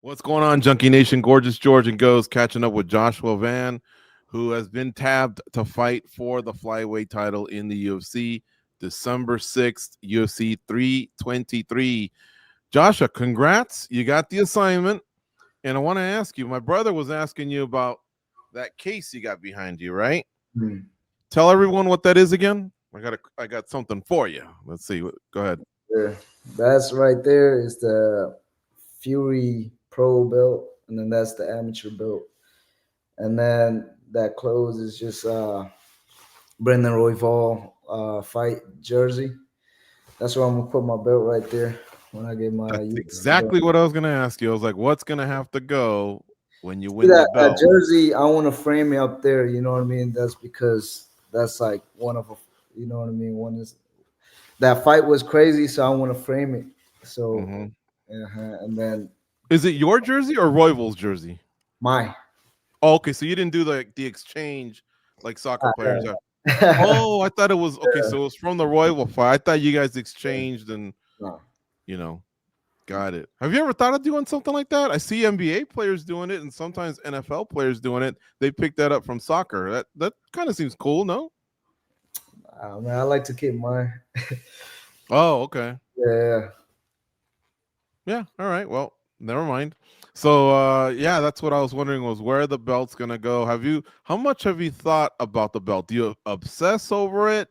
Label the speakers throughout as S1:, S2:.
S1: What's going on, Junkie Nation? Gorgeous George and Goes catching up with Joshua Van, who has been tabbed to fight for the flyweight title in the UFC December 6th, UFC 323. Joshua, congrats. You got the assignment. And I want to ask you, my brother was asking you about that case you got behind you, right?
S2: Mm.
S1: Tell everyone what that is again. I got something for you. Let's see. Go ahead.
S2: Yeah, that's right there is the Fury Pro belt, and then that's the amateur belt, and then that close is just Brendan Royval fight jersey. That's where I'm gonna put my belt right there when I get my
S1: That's
S2: UFC belt.
S1: exactly what I was going to ask you. I was like, what's going to have to go when you
S2: See
S1: win the
S2: that
S1: belt?
S2: jersey, I want to frame it up there. You know what I mean? That's because that's like one of, you know what I mean. One is that fight was crazy, so I want to frame it. So,
S1: Mm-hmm.
S2: and then
S1: Is it your jersey or Royval's jersey?
S2: my.
S1: Oh, okay, so you didn't do the exchange like soccer players have.
S2: Yeah.
S1: Oh, I thought it was okay. So it was from the Royval fight. I thought you guys exchanged and
S2: No.
S1: you know, got it. Have you ever thought of doing something like that? I see NBA players doing it and sometimes NFL players doing it. They pick that up from soccer. That kind of seems cool, no?
S2: Man, I like to keep mine.
S1: Oh, okay.
S2: Yeah.
S1: Yeah, all right. Well, never mind. So yeah, that's what I was wondering was where the belt's gonna go. How much have you thought about the belt? Do you obsess over it,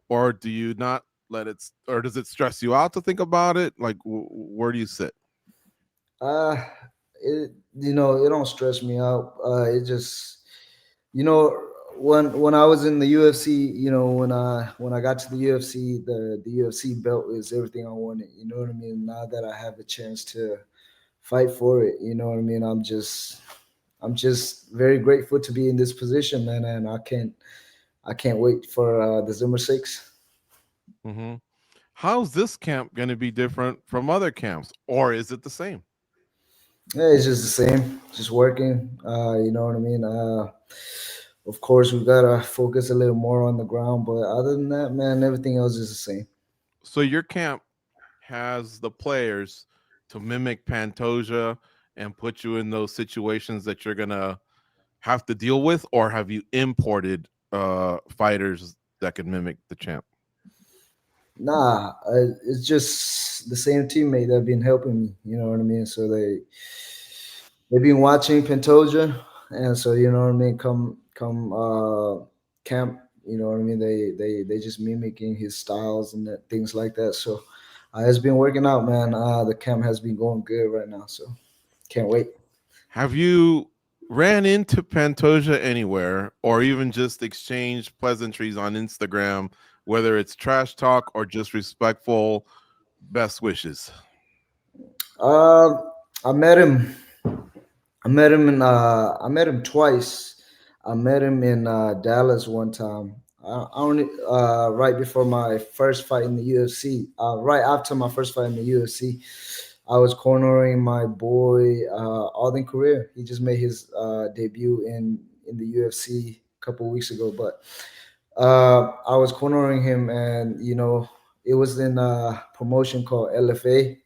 S1: or do you not let it, or does it stress you out to think about it? Like where do you sit?
S2: Uh it it don't stress me out. It just you know when I was in the UFC, when I got to the UFC, the UFC belt is everything I wanted. You know what I mean? Now that I have a chance to fight for it, you know what I mean? I'm just very grateful to be in this position, man, and I can't wait for December 6th.
S1: Mm-hmm. How's this camp going to be different from other camps, or is it the same?
S2: Yeah, it's just the same, just working. You know what I mean? Of course, we gotta focus a little more on the ground, but other than that, man, everything else is the same.
S1: So your camp has the players to mimic Pantoja and put you in those situations that you're gonna have to deal with, or have you imported fighters that can mimic the champ?
S2: Nah, it's just the same teammate that been helping me. You know what I mean? So they've been watching Pantoja, and so you know what I mean. Come camp, you know what I mean. They just mimicking his styles and things like that. So it's been working out, man. The camp has been going good right now, so can't wait.
S1: Have you ran into Pantoja anywhere, or even just exchanged pleasantries on Instagram, whether it's trash talk or just respectful best wishes?
S2: Uh, I met him. I met him twice. I met him in Dallas one time. I only right before my first fight in the UFC. Right after my first fight in the UFC, I was cornering my boy Alden Career. He just made his debut in the UFC a couple weeks ago. But I was cornering him, and it was in a promotion called LFA,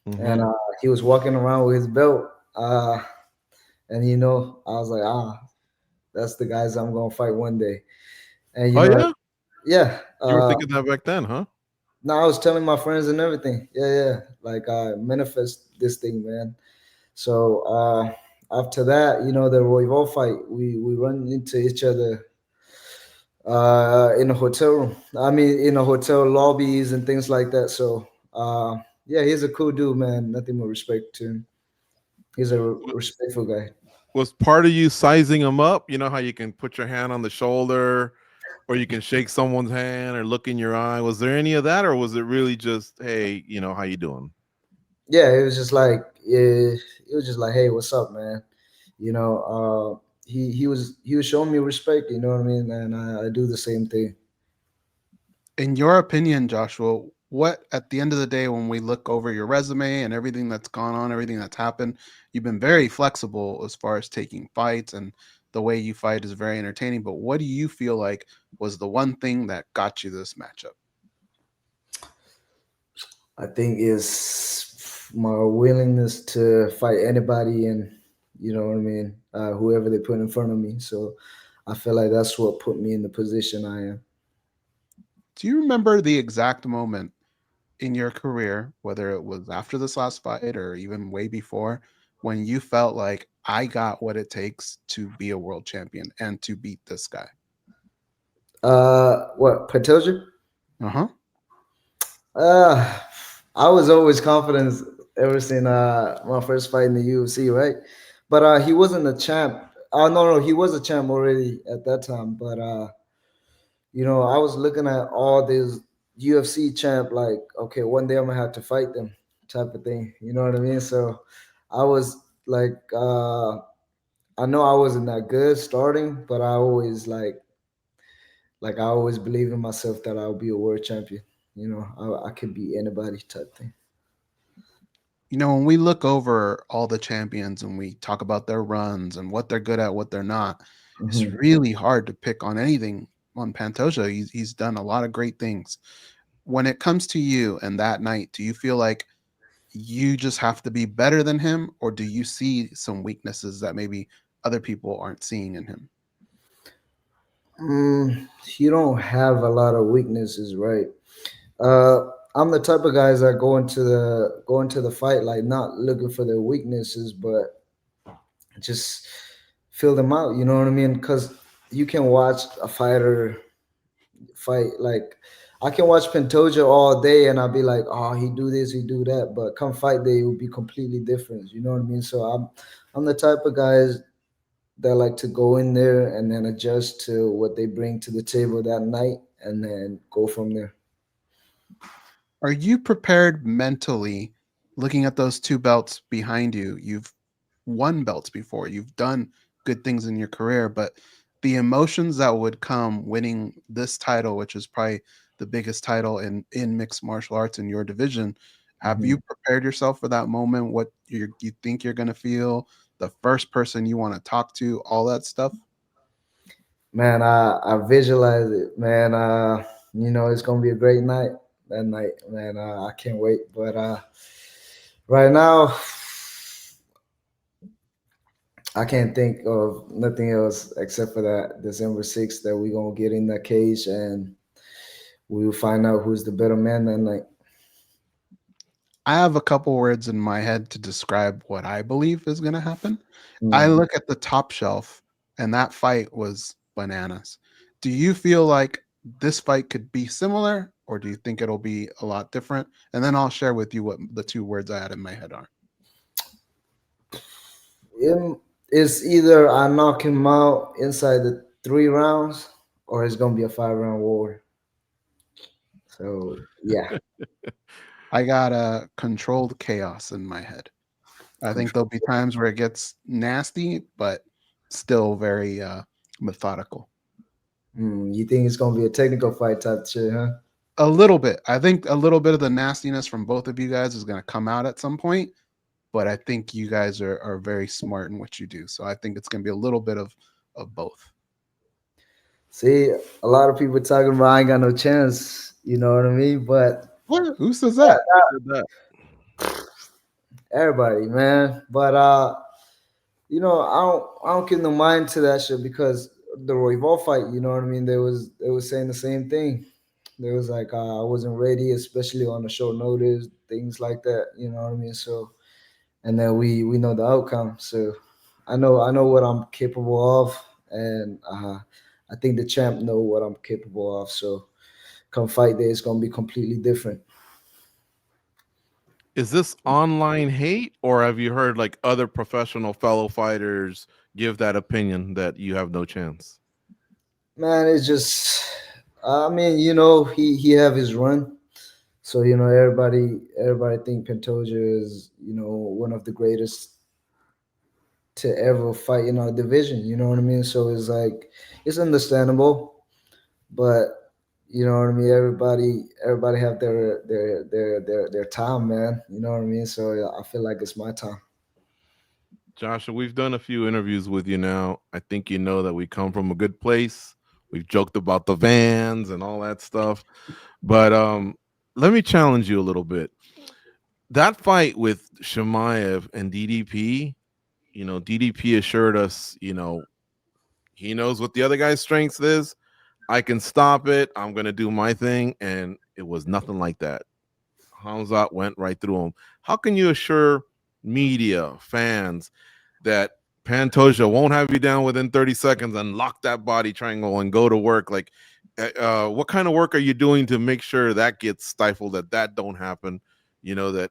S2: and
S1: Mm-hmm.
S2: he was walking around with his belt. And I was like, that's the guys I'm gonna fight one day. And
S1: Oh yeah,
S2: yeah.
S1: you were thinking that back then, huh?
S2: Now I was telling my friends and everything. Yeah, yeah. Like manifest this thing, man. So after that, the Royval fight, we run into each other in a hotel room. I mean, in a hotel lobbies and things like that. So yeah, he's a cool dude, man. Nothing but respect to him. He's a respectful guy.
S1: Was part of you sizing him up? You know how you can put your hand on the shoulder, or you can shake someone's hand or look in your eye. Was there any of that, or was it really just, hey, how you doing?
S2: Yeah, it was just like, hey, what's up, man? He was showing me respect. You know what I mean? And I do the same thing.
S3: In your opinion, Joshua, what at the end of the day, when we look over your resume and everything that's gone on, everything that's happened, you've been very flexible as far as taking fights, and the way you fight is very entertaining. But what do you feel like was the one thing that got you this matchup?
S2: I think is my willingness to fight anybody, and you know what I mean, whoever they put in front of me. So I feel like that's what put me in the position I am.
S3: Do you remember the exact moment in your career, whether it was after this last fight or even way before, when you felt like I got what it takes to be a world champion and to beat this guy?
S2: What, Pantoja?
S3: Uh-huh.
S2: Uh, I was always confident ever since my first fight in the UFC, right? But he wasn't a champ. No, he was a champ already at that time. But I was looking at all these UFC champ, like, okay, one day I'm gonna have to fight them, type of thing. You know what I mean? So I was like, I know I wasn't that good starting, but I always like I always believe in myself that I'll be a world champion. I could beat anybody, type thing.
S3: When we look over all the champions and we talk about their runs and what they're good at, what they're not, it's
S2: Hmm.
S3: really hard to pick on anything on Pantoja. He's done a lot of great things. When it comes to you and that night, do you feel like you just have to be better than him, or do you see some weaknesses that maybe other people aren't seeing in him?
S2: You don't have a lot of weaknesses, right? I'm the type of guys that go into the fight like not looking for their weaknesses, but just fill them out. You know what I mean? Because you can watch a fighter fight. Like, I can watch Pantoja all day and I'll be like, oh, he do this, he do that, but come fight day, it will be completely different. You know what I mean? So I'm the type of guys that like to go in there and then adjust to what they bring to the table that night and then go from there.
S3: Are you prepared mentally, looking at those two belts behind you? You've won belts before, you've done good things in your career, but the emotions that would come winning this title, which is probably the biggest title in mixed martial arts in your division, have
S2: Mhm.
S3: you prepared yourself for that moment? What you think you're going to feel, the first person you want to talk to, all that stuff?
S2: Man, I visualize it, man. It's gonna be a great night that night, man. I can't wait. But right now, I can't think of nothing else except for that December 6th that we're gonna get in that cage and we will find out who's the better man that night.
S3: I have a couple words in my head to describe what I believe is going to happen. I
S2: Mm.
S3: look at the top shelf, and that fight was bananas. Do you feel like this fight could be similar, or do you think it'll be a lot different? And then I'll share with you what the two words I had in my head are.
S2: It's either I knock him out inside the 3 rounds or it's gonna be a 5 round war. So yeah,
S3: I got a controlled chaos in my head. I think there'll be times where it gets nasty, but still very methodical.
S2: You think it's gonna be a technical fight type shit, huh?
S3: A little bit. I think a little bit of the nastiness from both of you guys is going to come out at some point, but I think you guys are very smart in what you do. So I think it's going to be a little bit of both.
S2: See, a lot of people talking about I ain't got no chance. You know what I mean? But
S3: What? Who says that?
S1: Who said that?
S2: everybody, man. But I don't give no mind to that shit because the Royval fight. You know what I mean? They was saying the same thing. They was like I wasn't ready, especially on a short notice, things like that. You know what I mean? So and then we know the outcome. So I know what I'm capable of, and I think the champ know what I'm capable of. So come fight day, it's gonna be completely different.
S1: Is this online hate, or have you heard like other professional fellow fighters give that opinion that you have no chance?
S2: Man, it's just I mean, he have his run. So, everybody think Pantoja is, one of the greatest to ever fight in our division. You know what I mean? So it's like it's understandable, but you know what I mean. Everybody have their time, man. You know what I mean. So yeah, I feel like it's my time.
S1: Joshua, we've done a few interviews with you now. I think you know that we come from a good place. We've joked about the vans and all that stuff. But let me challenge you a little bit. that fight with Shemaev and DDP, DDP assured us, he knows what the other guy's strengths is. I can stop it. I'm going to do my thing. And it was nothing like that. Hamzat went right through him. How can you assure media, fans, that Pantoja won't have you down within 30 seconds and lock that body triangle and go to work? Like, what kind of work are you doing to make sure that gets stifled, that don't happen? That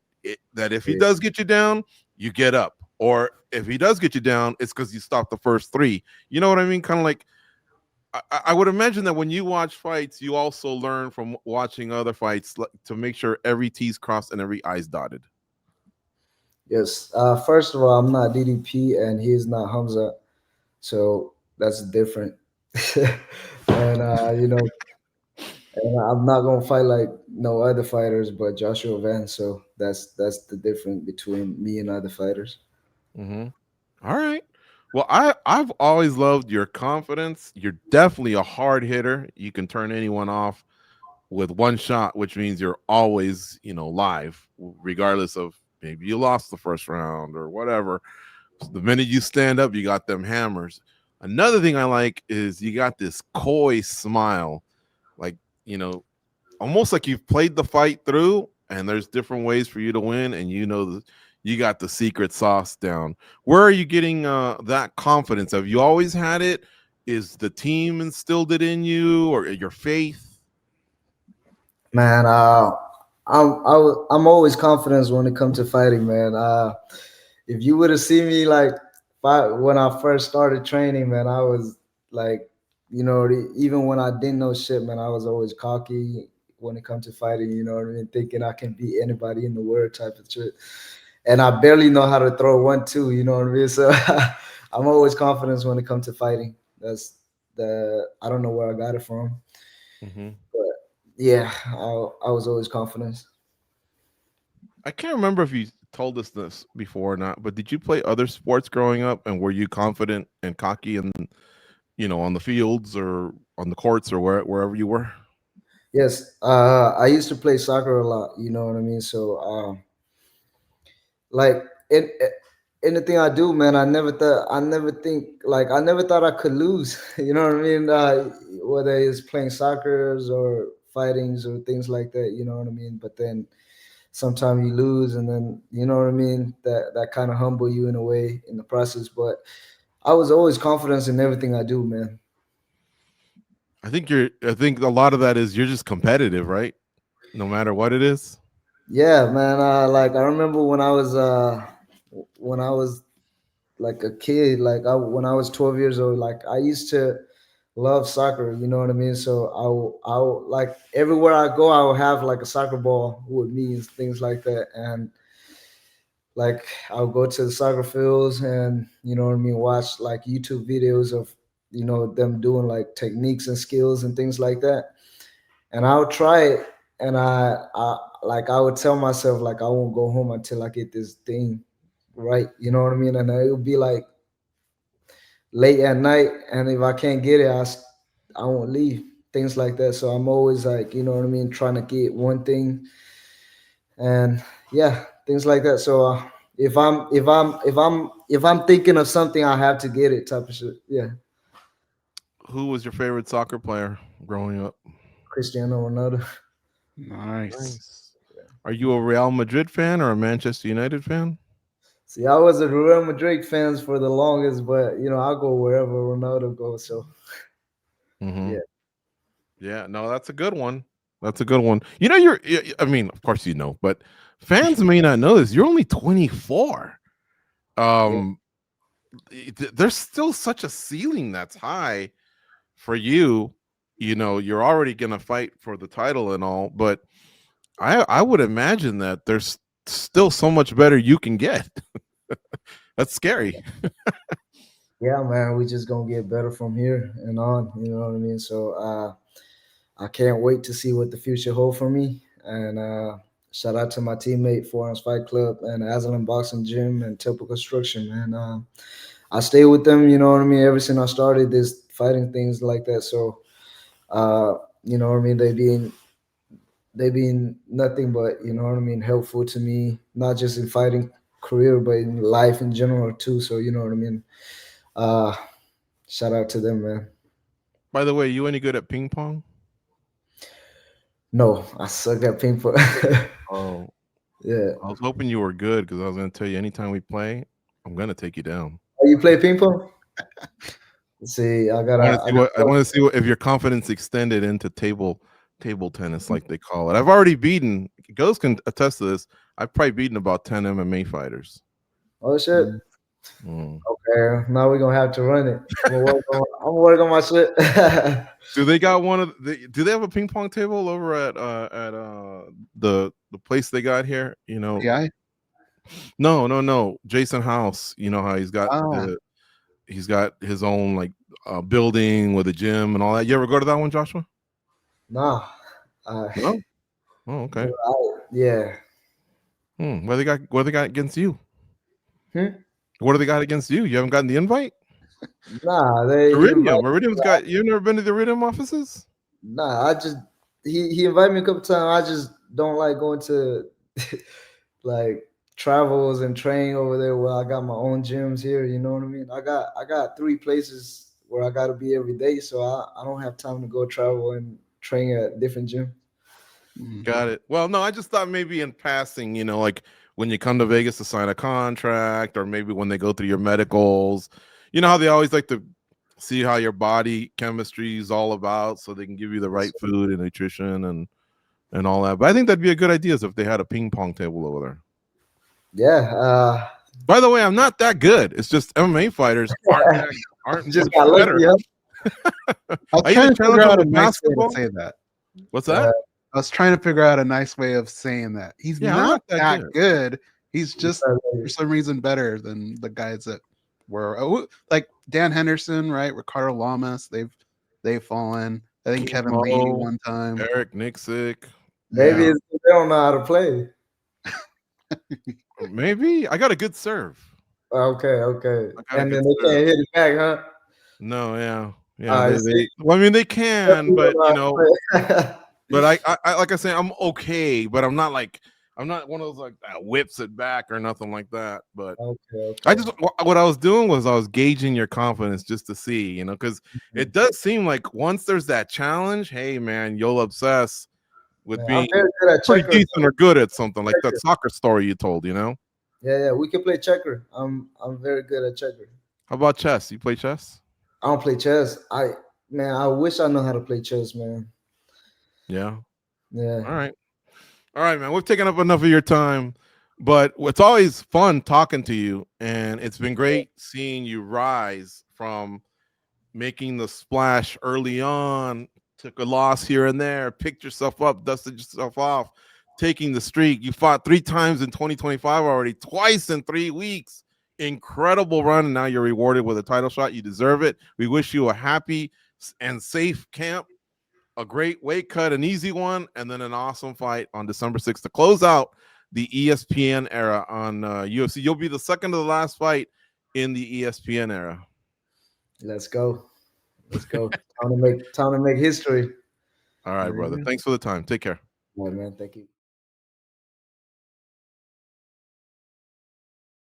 S1: if he does get you down, you get up. Or if he does get you down, it's because you stopped the first three. You know what I mean? Kind of like, I would imagine that when you watch fights, you also learn from watching other fights to make sure every T's crossed and every I's dotted.
S2: Yes. First of all, I'm not DDP and he's not Hamza, so that's different. And and I'm not gonna fight like no other fighters, but Joshua Van. So that's the difference between me and other fighters.
S1: Mm-hmm. All right. Well, I've always loved your confidence. You're definitely a hard hitter. You can turn anyone off with one shot, which means you're always, live, regardless of maybe you lost the first round or whatever. So the minute you stand up, you got them hammers. Another thing I like is you got this coy smile, like, almost like you've played the fight through and there's different ways for you to win, and you got the secret sauce down. Where are you getting that confidence? Have you always had it? Is the team instilled it in you, or your faith?
S2: Man, I'm always confident when it comes to fighting, man. If you would have seen me like when I first started training, man, I was like, even when I didn't know shit, man, I was always cocky when it comes to fighting. You know what I mean? Thinking I can beat anybody in the world, type of shit. And I barely know how to throw 1-2. You know what I mean? So I'm always confident when it comes to fighting. That's I don't know where I got it from,
S1: Mm-hmm.
S2: but yeah, I was always confident.
S1: I can't remember if you told us this before or not, but did you play other sports growing up, and were you confident and cocky and on the fields or on the courts or wherever you were?
S2: Yes, I used to play soccer a lot. You know what I mean? So, like it, anything I do, man, I never thought I could lose. You know what I mean? Whether it's playing soccer or fightings or things like that. You know what I mean? But then sometimes you lose, and then you know what I mean. That kind of humble you in a way in the process. But I was always confident in everything I do, man.
S1: I think a lot of that is you're just competitive, right? No matter what it is.
S2: Yeah, man. Like I remember when I was like a kid, like when I was 12 years old, like I used to love soccer. You know what I mean? So like everywhere I go, I will have like a soccer ball with me and things like that. And like I'll go to the soccer fields and you know what I mean, watch like YouTube videos of them doing like techniques and skills and things like that. And I'll try it, and I would tell myself like I won't go home until I get this thing right. You know what I mean? And it would be like late at night, and if I can't get it, I won't leave. Things like that. So I'm always like, you know what I mean, trying to get one thing, and yeah, things like that. So if I'm thinking of something, I have to get it, type of shit. Yeah,
S1: Who was your favorite soccer player growing up?
S2: Cristiano Ronaldo.
S3: Nice.
S1: Nice. Are you a Real Madrid fan or a Manchester United fan?
S2: See, I was a Real Madrid fans for the longest, but I'll go wherever Ronaldo goes. So
S1: Mm-hmm.
S2: yeah,
S1: Yeah, no, that's a good one. That's a good one. I mean, of course but fans may not know this. You're only 24.
S2: yeah,
S1: Um, there's still such a ceiling that's high for you. You're already gonna fight for the title and all, but I would imagine that there's still so much better you can get. That's scary.
S2: yeah, man. We just gonna get better from here and on. You know what I mean? So I can't wait to see what the future holds for me. And shout out to my teammate, Forums Fight Club, and Aslan Boxing Gym and Temple Construction, man. I stay with them. You know what I mean? Ever since I started this fighting things like that. So you know what I mean? They being they've been nothing but, you know what I mean, helpful to me, not just in fighting career, but in life in general too. So you know what I mean. Uh, Shout out to them, man.
S1: By the way, you any good at ping pong?
S2: No, I suck at ping pong.
S1: Oh,
S2: Yeah.
S1: I was hoping you were good because I was going to tell you anytime we play, I'm going to take you down.
S2: Oh, you play ping pong? See,
S1: I want to see what if your confidence extended into table tennis, like they call it. I've already beaten. Ghost can attest to this. I've probably beaten about 10 MMA fighters.
S2: Oh shit. Okay, now we're gonna have to run it. I'm gonna work on my shit.
S1: Do they got one of the? Do they have a ping pong table over at the place they got here? You know,
S3: Yeah.
S1: No. Jason House. You know how he's got he's got his own like building with a gym and all that. You ever go to that one, Joshua?
S2: Nah.
S1: No. Oh, okay.
S2: Yeah.
S1: What they got against you?
S2: What
S1: do they got against you? You haven't gotten the invite?
S2: Nah,
S1: Iridium's got. You've never been to the Iridium offices?
S2: Nah, I just he invited me a couple times. I just don't like going to like travels and train over there where I got my own gyms here. You know what I mean? I got 3 places where I got to be every day, so I don't have time to go travel and train at different gyms.
S1: Got it. Well, no, I just thought maybe in passing, you know, like when you come to Vegas to sign a contract, or maybe when they go through your medicals, you know how they always like to see how your body chemistry is all about, so they can give you the right food and nutrition and all that. But I think that'd be a good idea if they had a ping pong table over there.
S2: Yeah.
S1: By the way, I'm not that good. It's just MMA fighters aren't
S2: just got lucky, huh?
S3: I was trying to figure out a nice way to say that.
S1: What's that?
S3: I was trying to figure out a nice way of saying that. He's not that good. He's just for some reason better than the guys that were like Dan Henderson, right? Ricardo Lamas. They've fallen. I think Kevin Lee one time.
S1: Eric Nixick.
S2: Maybe it's, they don't know how to play.
S1: Maybe I got a good serve.
S2: Okay. And then they can't hit it back, huh?
S1: No, yeah. Well, I mean, they can, but you know, but I like I say, I'm okay, but I'm not one of those like that whips it back or nothing like that. But I just what I was doing was I was gauging your confidence just to see, you know, because it does seem like once there's that challenge, hey man, you'll obsess with being pretty decent or good at something like that soccer story you told, you know.
S2: Yeah, we can play checker. I'm very good at checker.
S1: How about chess? You play chess?
S2: I don't play chess. I wish I know how to play chess, man.
S1: Yeah.
S2: Yeah.
S1: All right, man. We've taken up enough of your time, but it's always fun talking to you, and it's been great seeing you rise from making the splash early on, took a loss here and there, picked yourself up, dusted yourself off, taking the streak. You fought 3 times in 2025 already, twice in 3 weeks. Incredible run, and now you're rewarded with a title shot. You deserve it. We wish you a happy and safe camp, a great weight cut, an easy one, and then an awesome fight on December 6th to close out the ESPN era on UFC. You'll be the second to the last fight in the ESPN era.
S2: Let's go. Time to make history.
S1: All right, brother. Thanks for the time. Take care.
S2: All right, man. Thank you.